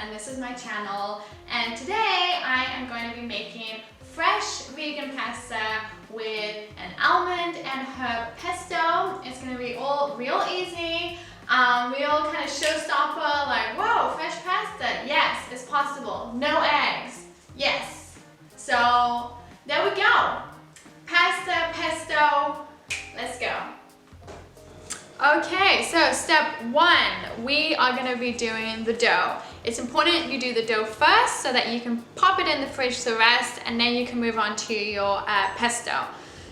and this is my channel, and today I am going to be making fresh vegan pasta with an almond and herb pesto. It's going to be all real easy, real kind of showstopper, like whoa, fresh pasta, yes, it's possible, no eggs, yes. So there we go, pasta, pesto, let's go. Okay, so step one, we are going to be doing the dough. It's important you do the dough first so that you can pop it in the fridge to rest, and then you can move on to your pesto.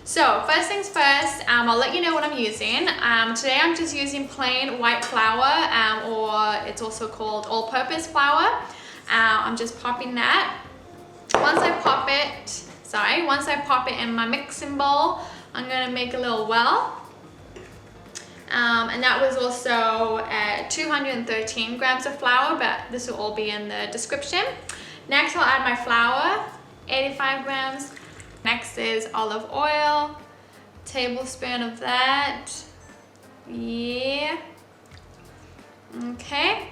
So first things first, I'll let you know what I'm using. Today I'm just using plain white flour, or it's also called all-purpose flour. I'm just popping that. Once I pop it in my mixing bowl, I'm going to make a little well. And that was also 213 grams of flour, but this will all be in the description. Next, I'll add my flour, 85 grams. Next is olive oil, tablespoon of that. Yeah. Okay.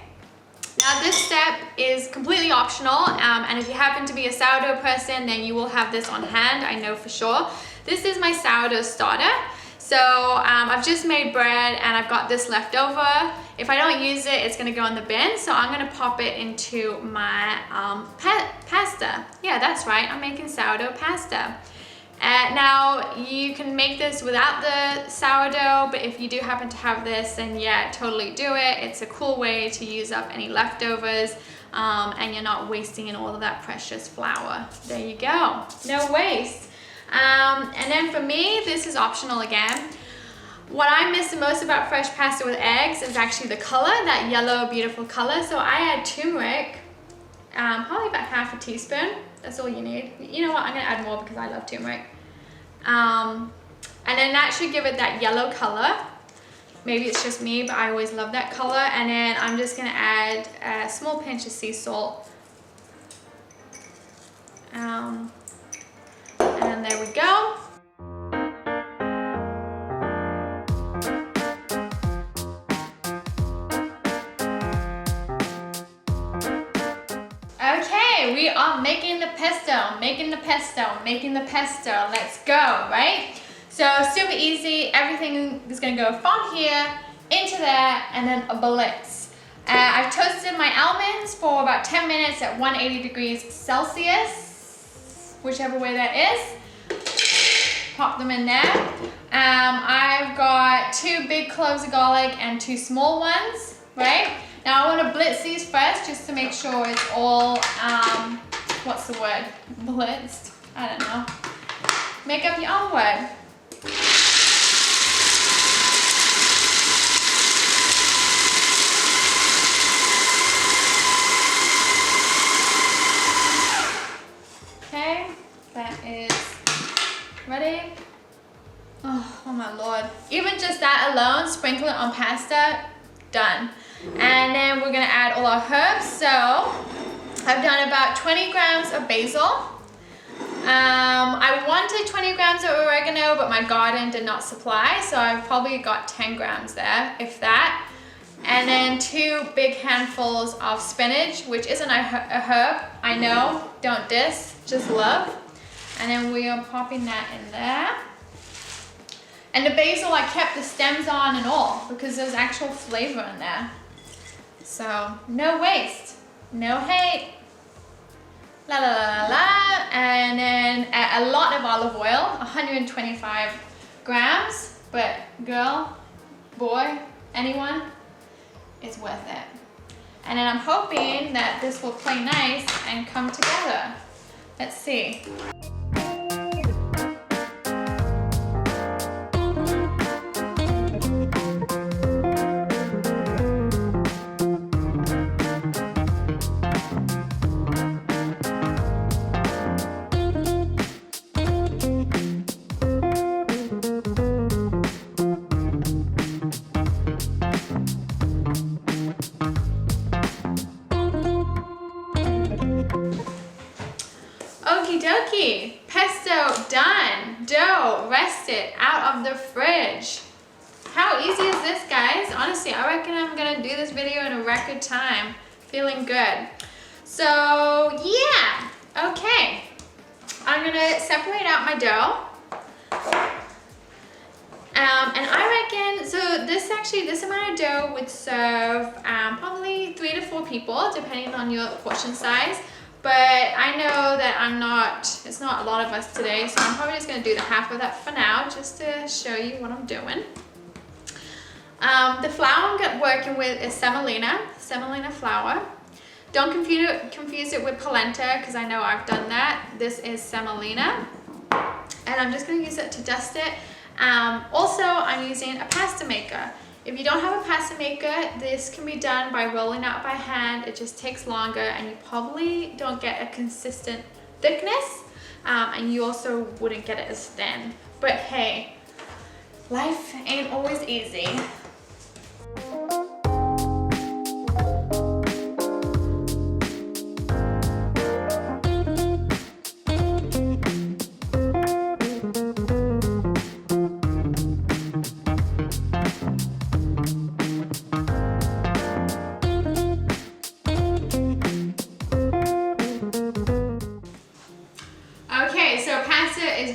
Now this step is completely optional, and if you happen to be a sourdough person, then you will have this on hand, I know for sure. This is my sourdough starter. So I've just made bread and I've got this left over. If I don't use it, it's gonna go in the bin. So I'm gonna pop it into my pasta. Yeah, that's right, I'm making sourdough pasta. Now you can make this without the sourdough, but if you do happen to have this, then yeah, totally do it. It's a cool way to use up any leftovers, and you're not wasting all of that precious flour. There you go, no waste. And then for me, this is optional again. What I miss the most about fresh pasta with eggs is actually the color, that yellow, beautiful color. So I add turmeric, probably about half a teaspoon. That's all you need. You know what, I'm gonna add more because I love turmeric. And then that should give it that yellow color. Maybe it's just me, but I always love that color. And then I'm just gonna add a small pinch of sea salt. And there we go. Okay, we are making the pesto, Let's go, right? So super easy. Everything is gonna go from here into there and then a blitz. I've toasted my almonds for about 10 minutes at 180 degrees Celsius, whichever way that is. Pop them in there. I've got 2 big cloves of garlic and 2 small ones, right? Now I want to blitz these first just to make sure it's all, what's the word? Blitzed? I don't know. Make up your own word. Okay, that is ready. Oh my Lord. Even just that alone, sprinkle it on pasta, done. And then we're gonna add all our herbs. So I've done about 20 grams of basil. I wanted 20 grams of oregano, but my garden did not supply, so I've probably got 10 grams there, if that. And then 2 big handfuls of spinach, which isn't a herb, I know, don't diss, just love. And then we are popping that in there. And the basil, I kept the stems on and all because there's actual flavor in there. So no waste, no hate. La la la la la. And then a lot of olive oil, 125 grams. But girl, boy, anyone, it's worth it. And then I'm hoping that this will play nice and come together. Let's see. Okie dokie, pesto done, dough rested out of the fridge. How easy is this, guys? Honestly, I reckon I'm gonna do this video in a record time. feeling good. So yeah, okay. I'm gonna separate out my dough. And I reckon, so this amount of dough would serve probably 3 to 4 people, depending on your portion size. But I know that it's not a lot of us today, so I'm probably just gonna do the half of that for now, just to show you what I'm doing. The flour I'm working with is semolina flour. Don't confuse it with polenta, because I know I've done that. This is semolina, and I'm just gonna use it to dust it. Also, I'm using a pasta maker. If you don't have a pasta maker, this can be done by rolling out by hand. It just takes longer, and you probably don't get a consistent thickness, and you also wouldn't get it as thin. But hey, life ain't always easy.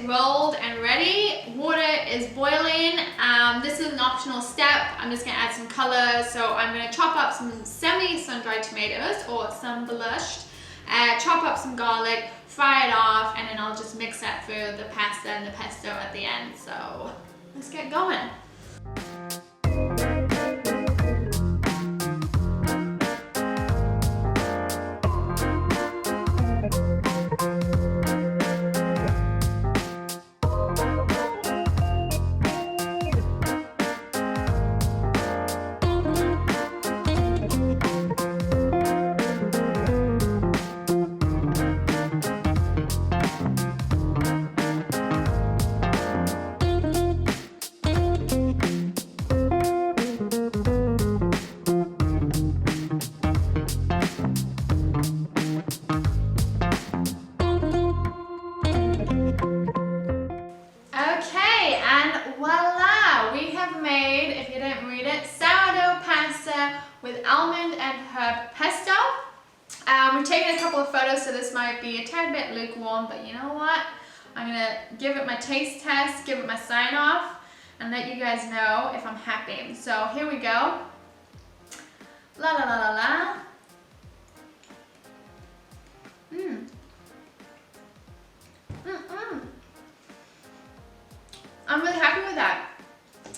Rolled and ready. Water is boiling. This is an optional step. I'm just gonna add some color. So I'm gonna chop up some semi-sun-dried tomatoes, or some blushed. Chop up some garlic, fry it off, and then I'll just mix that for the pasta and the pesto at the end. So let's get going. With almond and herb pesto. We've taken a couple of photos, so this might be a tad bit lukewarm, but you know what? I'm gonna give it my taste test, give it my sign off, and let you guys know if I'm happy. So here we go. La la la la la. I'm really happy with that.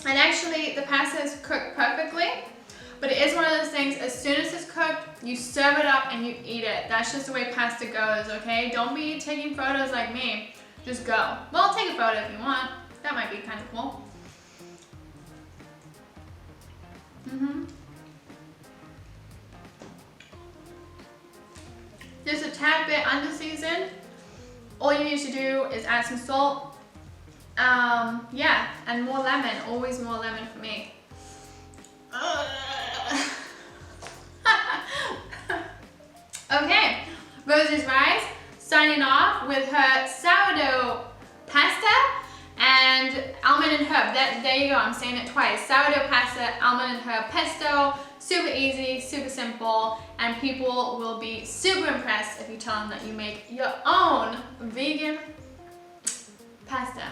And actually, the pasta is cooked perfectly. But it is one of those things, as soon as it's cooked, you serve it up and you eat it. That's just the way pasta goes, okay? Don't be taking photos like me. Just go. Well, take a photo if you want. That might be kind of cool. Just a tad bit under-seasoned. All you need to do is add some salt. Yeah, and more lemon. Always more lemon for me. Okay, Rosie's Rice signing off with her sourdough pasta and almond and herb. There you go, I'm saying it twice. Sourdough pasta, almond and herb pesto. Super easy, super simple, and people will be super impressed if you tell them that you make your own vegan pasta.